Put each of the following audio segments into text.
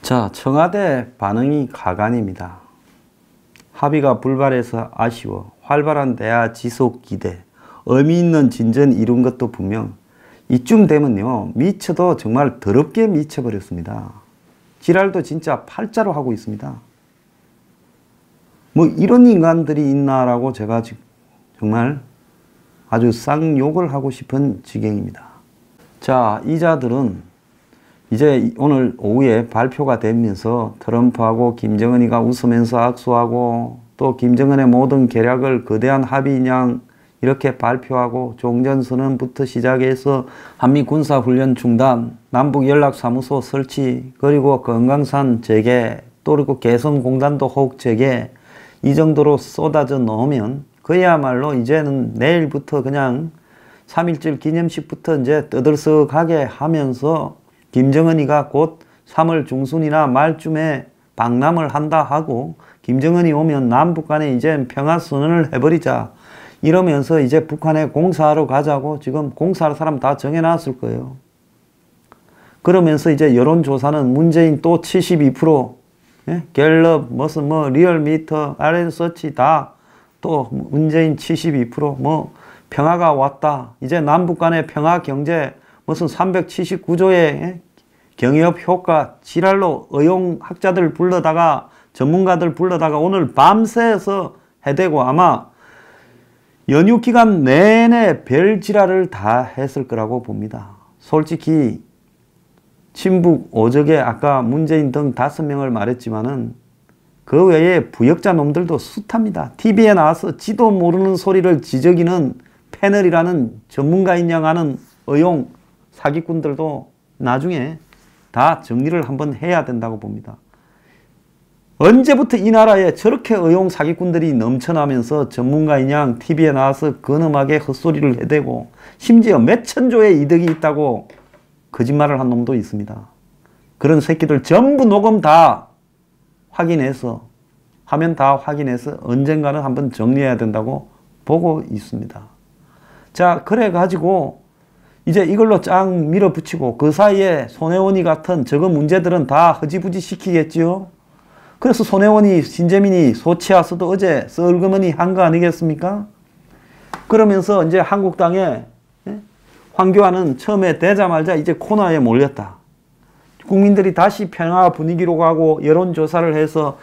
자, 청와대 반응이 가관입니다. 합의가 불발해서 아쉬워. 활발한 대화 지속 기대. 의미 있는 진전 이룬 것도 분명. 이쯤 되면요, 미쳐도 정말 더럽게 미쳐버렸습니다. 지랄도 진짜 팔자로 하고 있습니다. 뭐 이런 인간들이 있나라고 제가 지금 정말 아주 쌍욕을 하고 싶은 지경입니다. 자, 이 자들은 이제 오늘 오후에 발표가 되면서 트럼프하고 김정은이가 웃으면서 악수하고 또 김정은의 모든 계략을 거대한 합의냐 이렇게 발표하고 종전선언부터 시작해서 한미 군사훈련 중단, 남북연락사무소 설치, 그리고 금강산 재개, 또 그리고 개성공단도 혹 재개, 이 정도로 쏟아져 놓으면 그야말로 이제는 내일부터 그냥 3.1절 기념식부터 이제 떠들썩하게 하면서 김정은이가 곧 3월 중순이나 말쯤에 방남을 한다 하고 김정은이 오면 남북 간에 이제 평화선언을 해버리자 이러면서 이제 북한에 공사하러 가자고 지금 공사할 사람 다 정해놨을 거예요. 그러면서 이제 여론조사는 문재인 또 72%, 예? 갤럽, 무슨 뭐 리얼미터, RN서치 다 또 문재인 72%, 뭐 평화가 왔다. 이제 남북 간의 평화 경제 무슨 379조의 경협 효과 지랄로 의용학자들 불러다가 전문가들 불러다가 오늘 밤새서 해대고 아마 연휴 기간 내내 별 지랄을 다 했을 거라고 봅니다. 솔직히 친북 오적에 아까 문재인 등 5명을 말했지만은 그 외에 부역자 놈들도 숱합니다. TV에 나와서 지도 모르는 소리를 지저귀는 패널이라는 전문가인 양 하는 의용 사기꾼들도 나중에 다 정리를 한번 해야 된다고 봅니다. 언제부터 이 나라에 저렇게 의용 사기꾼들이 넘쳐나면서 전문가인 양 TV에 나와서 근엄하게 헛소리를 해대고 심지어 몇 천조의 이득이 있다고 거짓말을 한 놈도 있습니다. 그런 새끼들 전부 녹음 다 확인해서 화면 다 확인해서 언젠가는 한번 정리해야 된다고 보고 있습니다. 자, 그래 가지고 이제 이걸로 쫙 밀어붙이고 그 사이에 손혜원이 같은 저거 문제들은 다 허지부지 시키겠지요. 그래서 손혜원이 신재민이 소치 와서도 어제 썰그머니 한 거 아니겠습니까? 그러면서 이제 한국당에 황교안은 처음에 되자마자 이제 코너에 몰렸다. 국민들이 다시 평화 분위기로 가고 여론조사를 해서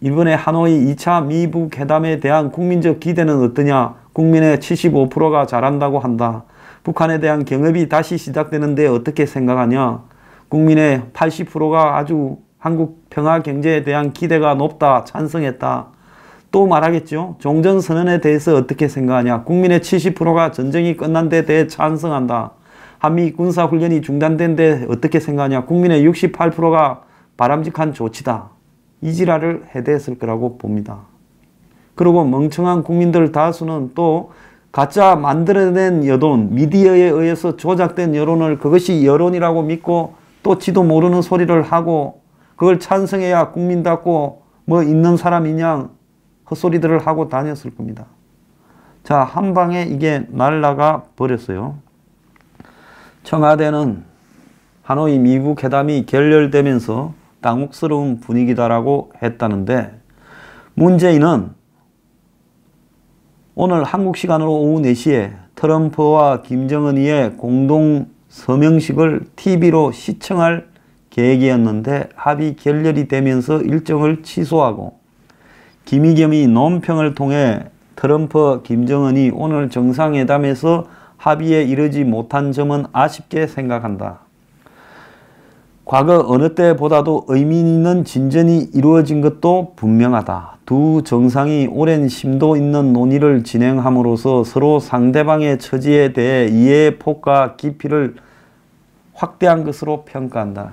이번에 하노이 2차 미북 회담에 대한 국민적 기대는 어떠냐. 국민의 75%가 잘한다고 한다. 북한에 대한 경협이 다시 시작되는데 어떻게 생각하냐. 국민의 80%가 아주 한국 평화 경제에 대한 기대가 높다. 찬성했다. 또 말하겠죠. 종전선언에 대해서 어떻게 생각하냐. 국민의 70%가 전쟁이 끝난 데 대해 찬성한다. 한미 군사훈련이 중단된 데 어떻게 생각하냐. 국민의 68%가 바람직한 조치다. 이 지랄을 해댔을 거라고 봅니다. 그리고 멍청한 국민들 다수는 또 가짜 만들어낸 여론, 미디어에 의해서 조작된 여론을 그것이 여론이라고 믿고 또 지도 모르는 소리를 하고 그걸 찬성해야 국민답고 뭐 있는 사람이냐 헛소리들을 하고 다녔을 겁니다. 자, 한 방에 이게 날아가 버렸어요. 청와대는 하노이 미북 회담이 결렬되면서 당혹스러운 분위기다라고 했다는데 문재인은 오늘 한국 시간으로 오후 4시에 트럼프와 김정은이의 공동 서명식을 TV로 시청할 계획이었는데 합의 결렬이 되면서 일정을 취소하고 김의겸이 논평을 통해 트럼프, 김정은이 오늘 정상회담에서 합의에 이르지 못한 점은 아쉽게 생각한다. 과거 어느 때보다도 의미 있는 진전이 이루어진 것도 분명하다. 두 정상이 오랜 심도 있는 논의를 진행함으로써 서로 상대방의 처지에 대해 이해의 폭과 깊이를 확대한 것으로 평가한다.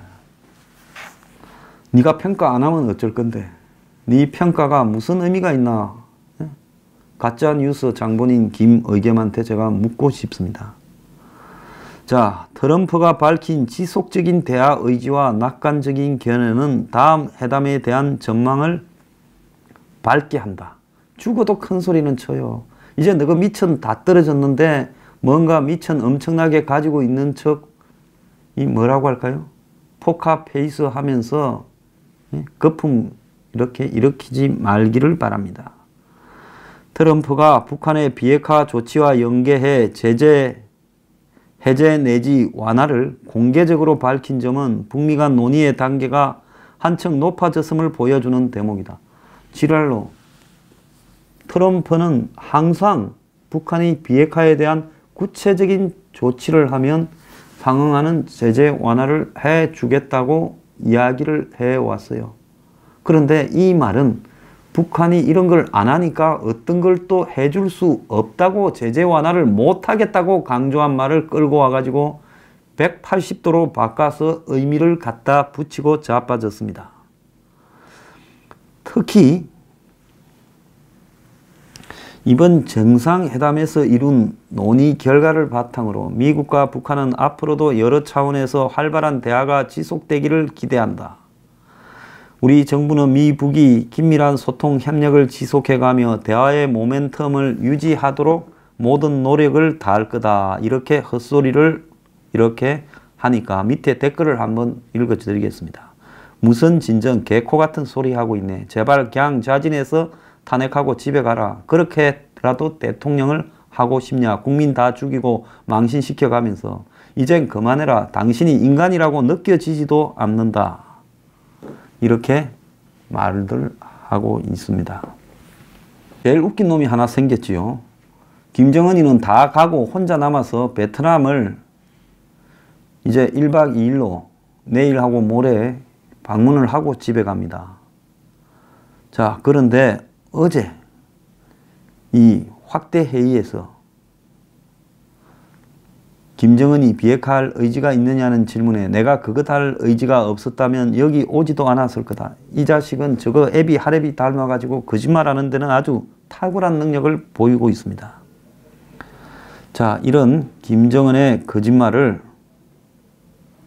네가 평가 안 하면 어쩔 건데 네 평가가 무슨 의미가 있나. 가짜뉴스 장본인 김의겸한테 제가 묻고 싶습니다. 자, 트럼프가 밝힌 지속적인 대화 의지와 낙관적인 견해는 다음 회담에 대한 전망을 밝게 한다. 죽어도 큰 소리는 쳐요. 이제 너가 미천 다 떨어졌는데 뭔가 미천 엄청나게 가지고 있는 척 이 뭐라고 할까요? 포카페이스 하면서 거품 이렇게 일으키지 말기를 바랍니다. 트럼프가 북한의 비핵화 조치와 연계해 제재 해제 내지 완화를 공개적으로 밝힌 점은 북미 간 논의의 단계가 한층 높아졌음을 보여주는 대목이다. 지랄로 트럼프는 항상 북한이 비핵화에 대한 구체적인 조치를 하면 상응하는 제재 완화를 해주겠다고 이야기를 해왔어요. 그런데 이 말은 북한이 이런 걸 안 하니까 어떤 걸 또 해줄 수 없다고 제재 완화를 못하겠다고 강조한 말을 끌고 와가지고 180도로 바꿔서 의미를 갖다 붙이고 자빠졌습니다. 특히 이번 정상회담에서 이룬 논의 결과를 바탕으로 미국과 북한은 앞으로도 여러 차원에서 활발한 대화가 지속되기를 기대한다. 우리 정부는 미북이 긴밀한 소통 협력을 지속해가며 대화의 모멘텀을 유지하도록 모든 노력을 다할 거다. 이렇게 헛소리를 이렇게 하니까 밑에 댓글을 한번 읽어드리겠습니다. 무슨 진정 개코 같은 소리 하고 있네. 제발 그냥 자진해서 탄핵하고 집에 가라. 그렇게라도 대통령을 하고 싶냐. 국민 다 죽이고 망신시켜가면서 이젠 그만해라. 당신이 인간이라고 느껴지지도 않는다. 이렇게 말들 하고 있습니다. 제일 웃긴 놈이 하나 생겼지요. 김정은이는 다 가고 혼자 남아서 베트남을 이제 1박 2일로 내일하고 모레 방문을 하고 집에 갑니다. 자, 그런데 어제 이 확대 회의에서 김정은이 비핵화할 의지가 있느냐는 질문에 내가 그것 할 의지가 없었다면 여기 오지도 않았을 거다. 이 자식은 저거 애비 할애비 닮아가지고 거짓말하는 데는 아주 탁월한 능력을 보이고 있습니다. 자, 이런 김정은의 거짓말을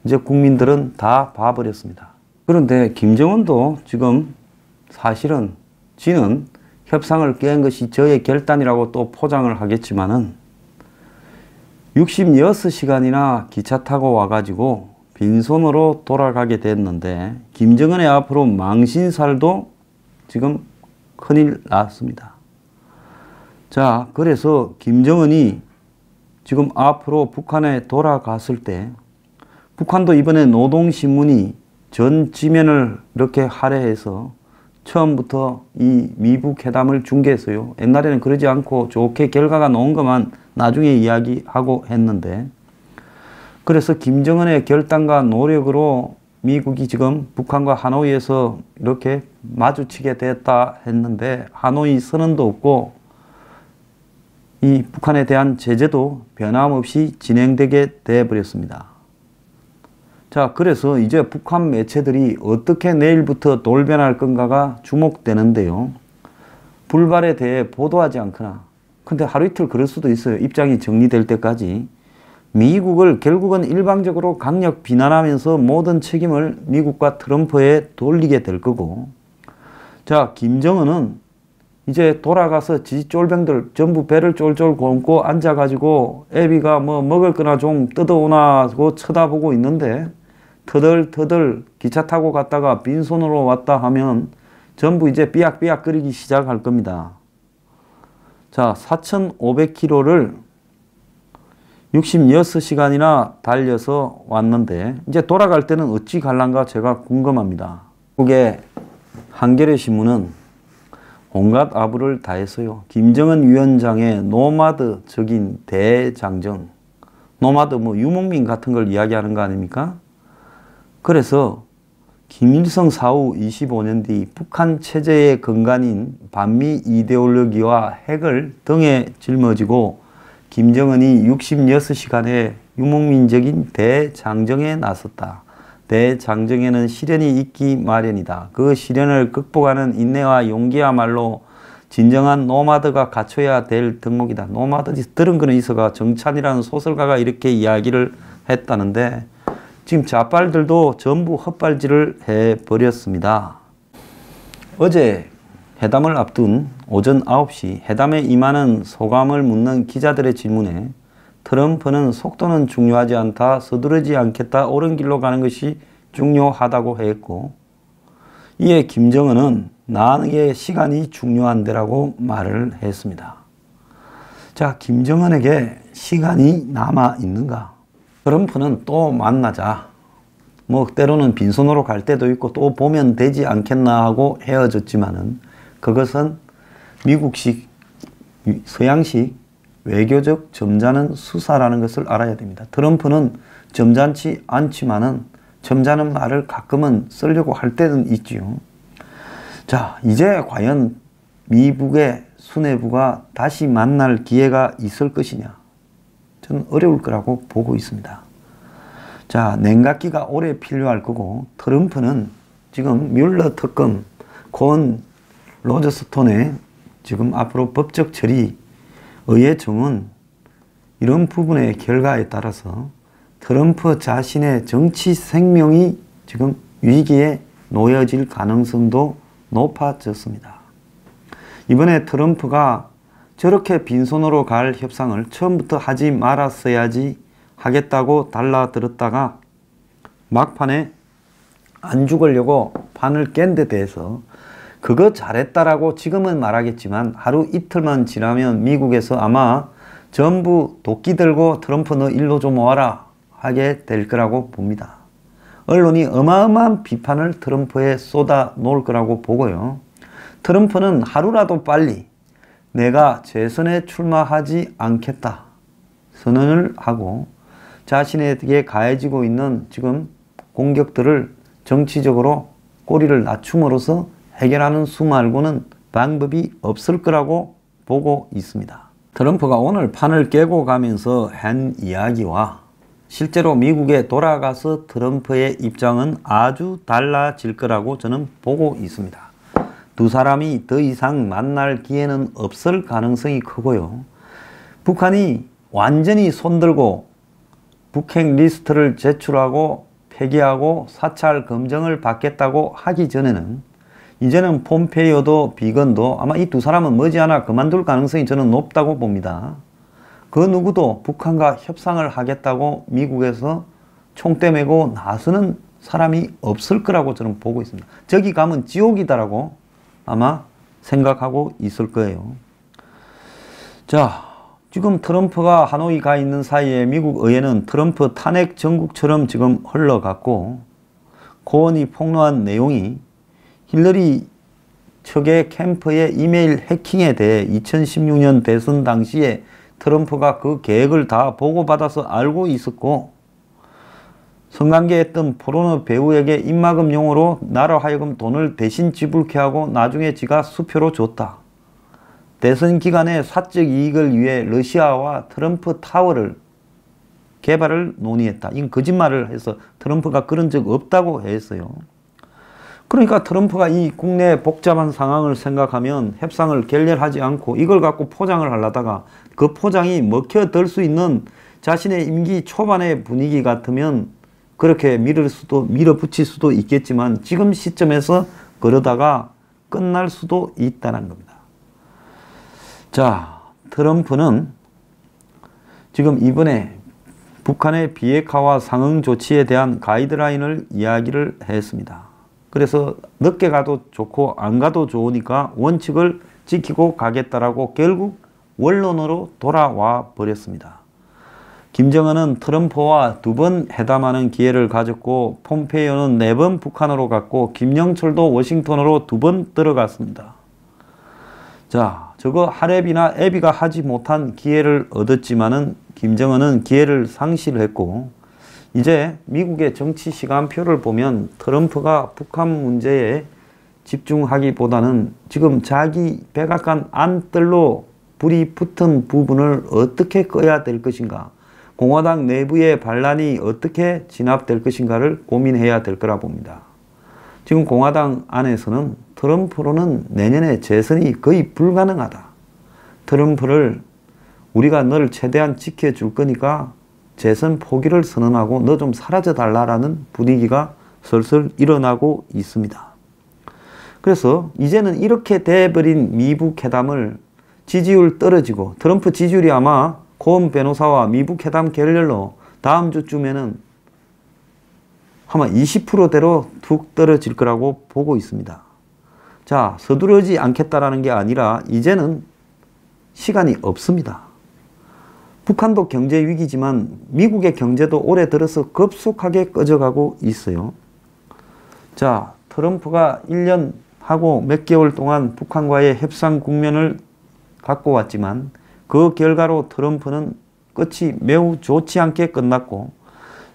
이제 국민들은 다 봐버렸습니다. 그런데 김정은도 지금 사실은 지는 협상을 깬 것이 저의 결단이라고 또 포장을 하겠지만은 66시간이나 기차 타고 와가지고 빈손으로 돌아가게 됐는데 김정은의 앞으로 망신살도 지금 큰일 났습니다. 자, 그래서 김정은이 지금 앞으로 북한에 돌아갔을 때 북한도 이번에 노동신문이 전 지면을 이렇게 할애해서 처음부터 이 미북 회담을 중계했어요. 옛날에는 그러지 않고 좋게 결과가 나온 것만 나중에 이야기하고 했는데, 그래서 김정은의 결단과 노력으로 미국이 지금 북한과 하노이에서 이렇게 마주치게 됐다 했는데 하노이 선언도 없고 이 북한에 대한 제재도 변함없이 진행되게 돼버렸습니다. 자, 그래서 이제 북한 매체들이 어떻게 내일부터 돌변할 건가가 주목되는데요. 불발에 대해 보도하지 않거나, 근데 하루 이틀 그럴 수도 있어요. 입장이 정리될 때까지. 미국을 결국은 일방적으로 강력 비난하면서 모든 책임을 미국과 트럼프에 돌리게 될 거고, 자, 김정은은 이제 돌아가서 지 쫄병들 전부 배를 쫄쫄 곪고 앉아가지고 애비가 뭐 먹을 거나 좀 뜯어오나 고 쳐다보고 있는데, 터덜터덜 기차 타고 갔다가 빈손으로 왔다 하면 전부 이제 삐약삐약 끓이기 시작할 겁니다. 자, 4,500km를 66시간이나 달려서 왔는데 이제 돌아갈 때는 어찌 갈란가 제가 궁금합니다. 미국의 한겨레 신문은 온갖 아부를 다했어요. 김정은 위원장의 노마드적인 대장정, 노마드 뭐 유목민 같은 걸 이야기하는 거 아닙니까? 그래서 김일성 사후 25년 뒤 북한 체제의 근간인 반미 이데올로기와 핵을 등에 짊어지고 김정은이 66시간의 유목민적인 대장정에 나섰다. 대장정에는 시련이 있기 마련이다. 그 시련을 극복하는 인내와 용기야말로 진정한 노마드가 갖춰야 될 덕목이다. 노마드지 들은 거는 있어가 정찬이라는 소설가가 이렇게 이야기를 했다는데 지금 좌빨들도 전부 헛발질을 해버렸습니다. 어제 회담을 앞둔 오전 9시 회담에 임하는 소감을 묻는 기자들의 질문에 트럼프는 속도는 중요하지 않다, 서두르지 않겠다, 옳은 길로 가는 것이 중요하다고 했고, 이에 김정은은 나에게 시간이 중요한데라고 말을 했습니다. 자, 김정은에게 시간이 남아 있는가? 트럼프는 또 만나자. 뭐 때로는 빈손으로 갈 때도 있고 또 보면 되지 않겠나 하고 헤어졌지만은 그것은 미국식, 서양식 외교적 점잖은 수사라는 것을 알아야 됩니다. 트럼프는 점잖지 않지만은 점잖은 말을 가끔은 쓰려고 할 때는 있지요. 자, 이제 과연 미국의 수뇌부가 다시 만날 기회가 있을 것이냐? 저는 어려울 거라고 보고 있습니다. 자, 냉각기가 오래 필요할 거고, 트럼프는 지금 뮬러 특검, 콘 로저스톤의 지금 앞으로 법적 처리, 의회 정원, 이런 부분의 결과에 따라서 트럼프 자신의 정치 생명이 지금 위기에 놓여질 가능성도 높아졌습니다. 이번에 트럼프가 저렇게 빈손으로 갈 협상을 처음부터 하지 말았어야지 하겠다고 달라들었다가 막판에 안 죽으려고 판을 깬 데 대해서 그거 잘했다라고 지금은 말하겠지만 하루 이틀만 지나면 미국에서 아마 전부 도끼 들고 트럼프 너 일로 좀 와라 하게 될 거라고 봅니다. 언론이 어마어마한 비판을 트럼프에 쏟아 놓을 거라고 보고요. 트럼프는 하루라도 빨리 내가 재선에 출마하지 않겠다 선언을 하고 자신에게 가해지고 있는 지금 공격들을 정치적으로 꼬리를 낮춤으로써 해결하는 수 말고는 방법이 없을 거라고 보고 있습니다. 트럼프가 오늘 판을 깨고 가면서 한 이야기와 실제로 미국에 돌아가서 트럼프의 입장은 아주 달라질 거라고 저는 보고 있습니다. 두 사람이 더 이상 만날 기회는 없을 가능성이 크고요. 북한이 완전히 손들고 북핵 리스트를 제출하고 폐기하고 사찰 검증을 받겠다고 하기 전에는 이제는 폼페이오도 비건도 아마 이 두 사람은 머지않아 그만둘 가능성이 저는 높다고 봅니다. 그 누구도 북한과 협상을 하겠다고 미국에서 총대 메고 나서는 사람이 없을 거라고 저는 보고 있습니다. 저기 가면 지옥이다라고 아마 생각하고 있을 거예요. 자, 지금 트럼프가 하노이 가 있는 사이에 미국 의회는 트럼프 탄핵 전국처럼 지금 흘러갔고 고언이 폭로한 내용이 힐러리 측의 캠프의 이메일 해킹에 대해 2016년 대선 당시에 트럼프가 그 계획을 다 보고받아서 알고 있었고 성관계했던 포르노 배우에게 입막음용으로 나로 하여금 돈을 대신 지불케 하고 나중에 지가 수표로 줬다. 대선 기간에 사적 이익을 위해 러시아와 트럼프 타워를 개발을 논의했다. 이건 거짓말을 해서 트럼프가 그런 적 없다고 했어요. 그러니까 트럼프가 이 국내 복잡한 상황을 생각하면 협상을 결렬하지 않고 이걸 갖고 포장을 하려다가 그 포장이 먹혀들 수 있는 자신의 임기 초반의 분위기 같으면 그렇게 밀어붙일 수도 있겠지만 지금 시점에서 그러다가 끝날 수도 있다는 겁니다. 자, 트럼프는 지금 이번에 북한의 비핵화와 상응 조치에 대한 가이드라인을 이야기를 했습니다. 그래서 늦게 가도 좋고 안 가도 좋으니까 원칙을 지키고 가겠다라고 결국 원론으로 돌아와 버렸습니다. 김정은은 트럼프와 2번 회담하는 기회를 가졌고 폼페이오는 4번 북한으로 갔고 김영철도 워싱턴으로 2번 들어갔습니다. 자, 저거 하랩이나 애비가 하지 못한 기회를 얻었지만은 김정은은 기회를 상실했고 이제 미국의 정치 시간표를 보면 트럼프가 북한 문제에 집중하기보다는 지금 자기 백악관 안뜰로 불이 붙은 부분을 어떻게 꺼야 될 것인가, 공화당 내부의 반란이 어떻게 진압될 것인가를 고민해야 될 거라 봅니다. 지금 공화당 안에서는 트럼프로는 내년에 재선이 거의 불가능하다. 트럼프를 우리가 너를 최대한 지켜줄 거니까 재선 포기를 선언하고 너 좀 사라져 달라라는 분위기가 슬슬 일어나고 있습니다. 그래서 이제는 이렇게 돼버린 미북 회담을 지지율 떨어지고 트럼프 지지율이 아마 고은 변호사와 미북 회담 결렬로 다음 주쯤에는 아마 20%대로 툭 떨어질 거라고 보고 있습니다. 자, 서두르지 않겠다라는 게 아니라 이제는 시간이 없습니다. 북한도 경제 위기지만 미국의 경제도 올해 들어서 급속하게 꺼져가고 있어요. 자, 트럼프가 1년하고 몇 개월 동안 북한과의 협상 국면을 갖고 왔지만 그 결과로 트럼프는 끝이 매우 좋지 않게 끝났고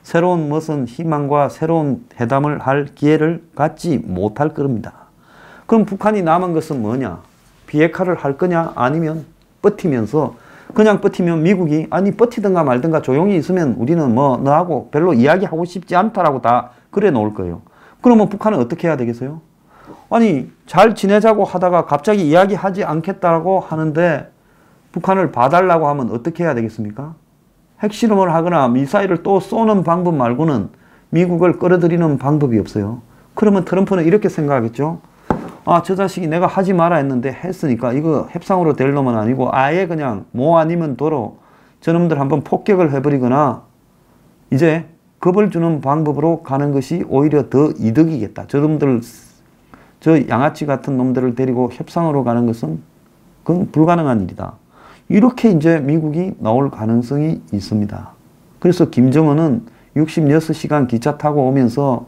새로운 무슨 희망과 새로운 회담을 할 기회를 갖지 못할 겁니다. 그럼 북한이 남은 것은 뭐냐? 비핵화를 할 거냐? 아니면 버티면서 그냥 버티면 미국이 아니 버티든가 말든가 조용히 있으면 우리는 뭐 너하고 별로 이야기하고 싶지 않다라고 다 그래 놓을 거예요. 그러면 북한은 어떻게 해야 되겠어요? 아니 잘 지내자고 하다가 갑자기 이야기하지 않겠다고 하는데 북한을 봐달라고 하면 어떻게 해야 되겠습니까? 핵실험을 하거나 미사일을 또 쏘는 방법 말고는 미국을 끌어들이는 방법이 없어요. 그러면 트럼프는 이렇게 생각하겠죠. 아, 저 자식이 내가 하지 마라 했는데 했으니까 이거 협상으로 될 놈은 아니고 아예 그냥 뭐 아니면 도로 저놈들 한번 폭격을 해버리거나 이제 겁을 주는 방법으로 가는 것이 오히려 더 이득이겠다. 저놈들, 저 양아치 같은 놈들을 데리고 협상으로 가는 것은 그건 불가능한 일이다. 이렇게 이제 미국이 나올 가능성이 있습니다. 그래서 김정은은 66시간 기차 타고 오면서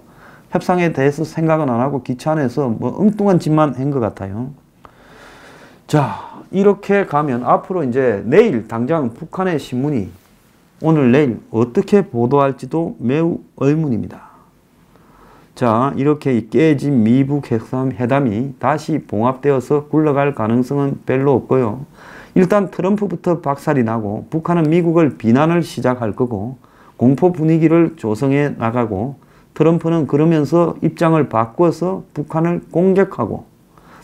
협상에 대해서 생각은 안 하고 기차 안에서 뭐 엉뚱한 짓만 한 것 같아요. 자, 이렇게 가면 앞으로 이제 내일 당장 북한의 신문이 오늘 내일 어떻게 보도할지도 매우 의문입니다. 자, 이렇게 깨진 미북 회담이 다시 봉합되어서 굴러갈 가능성은 별로 없고요. 일단 트럼프부터 박살이 나고 북한은 미국을 비난을 시작할 거고 공포 분위기를 조성해 나가고 트럼프는 그러면서 입장을 바꿔서 북한을 공격하고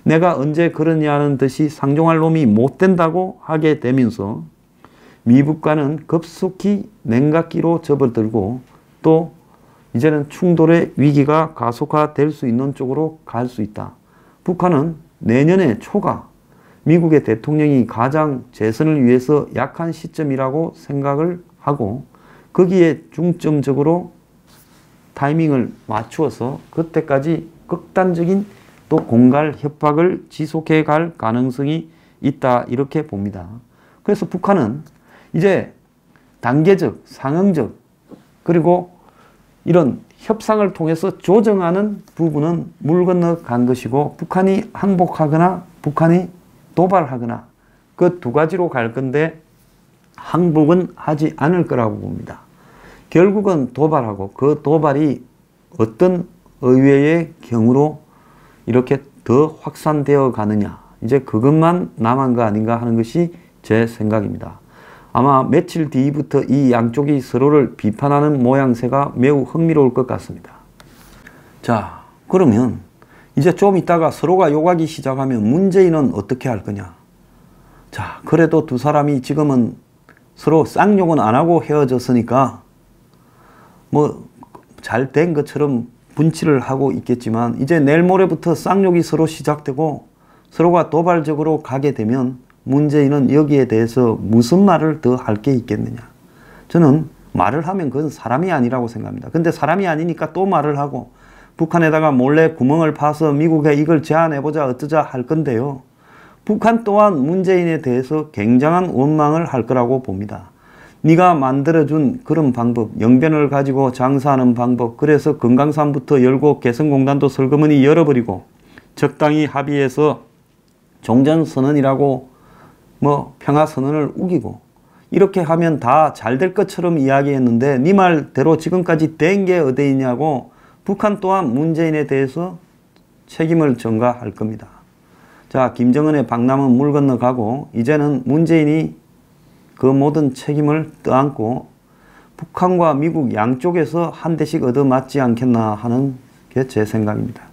내가 언제 그러냐는 듯이 상종할 놈이 못 된다고 하게 되면서 미북과는 급속히 냉각기로 접어들고 또 이제는 충돌의 위기가 가속화될 수 있는 쪽으로 갈 수 있다. 북한은 내년의 초가 미국의 대통령이 가장 재선을 위해서 약한 시점이라고 생각을 하고 거기에 중점적으로 타이밍을 맞추어서 그때까지 극단적인 또 공갈 협박을 지속해 갈 가능성이 있다 이렇게 봅니다. 그래서 북한은 이제 단계적, 상응적 그리고 이런 협상을 통해서 조정하는 부분은 물 건너 간 것이고 북한이 항복하거나 북한이 도발하거나 그 두 가지로 갈 건데 항복은 하지 않을 거라고 봅니다. 결국은 도발하고 그 도발이 어떤 의외의 경우로 이렇게 더 확산되어 가느냐 이제 그것만 남은 거 아닌가 하는 것이 제 생각입니다. 아마 며칠 뒤부터 이 양쪽이 서로를 비판하는 모양새가 매우 흥미로울 것 같습니다. 자, 그러면 이제 좀 있다가 서로가 욕하기 시작하면 문재인은 어떻게 할 거냐? 자, 그래도 두 사람이 지금은 서로 쌍욕은 안 하고 헤어졌으니까 뭐 잘 된 것처럼 분칠을 하고 있겠지만 이제 내일 모레부터 쌍욕이 서로 시작되고 서로가 도발적으로 가게 되면 문재인은 여기에 대해서 무슨 말을 더 할 게 있겠느냐. 저는 말을 하면 그건 사람이 아니라고 생각합니다. 근데 사람이 아니니까 또 말을 하고 북한에다가 몰래 구멍을 파서 미국에 이걸 제안해보자 어쩌자 할 건데요. 북한 또한 문재인에 대해서 굉장한 원망을 할 거라고 봅니다. 네가 만들어준 그런 방법, 영변을 가지고 장사하는 방법, 그래서 금강산부터 열고 개성공단도 슬그머니 열어버리고 적당히 합의해서 종전선언이라고 뭐 평화선언을 우기고 이렇게 하면 다 잘 될 것처럼 이야기했는데 네 말대로 지금까지 된 게 어디 있냐고 북한 또한 문재인에 대해서 책임을 전가할 겁니다. 자, 김정은의 방남은 물 건너가고 이제는 문재인이 그 모든 책임을 떠안고 북한과 미국 양쪽에서 한 대씩 얻어맞지 않겠나 하는 게 제 생각입니다.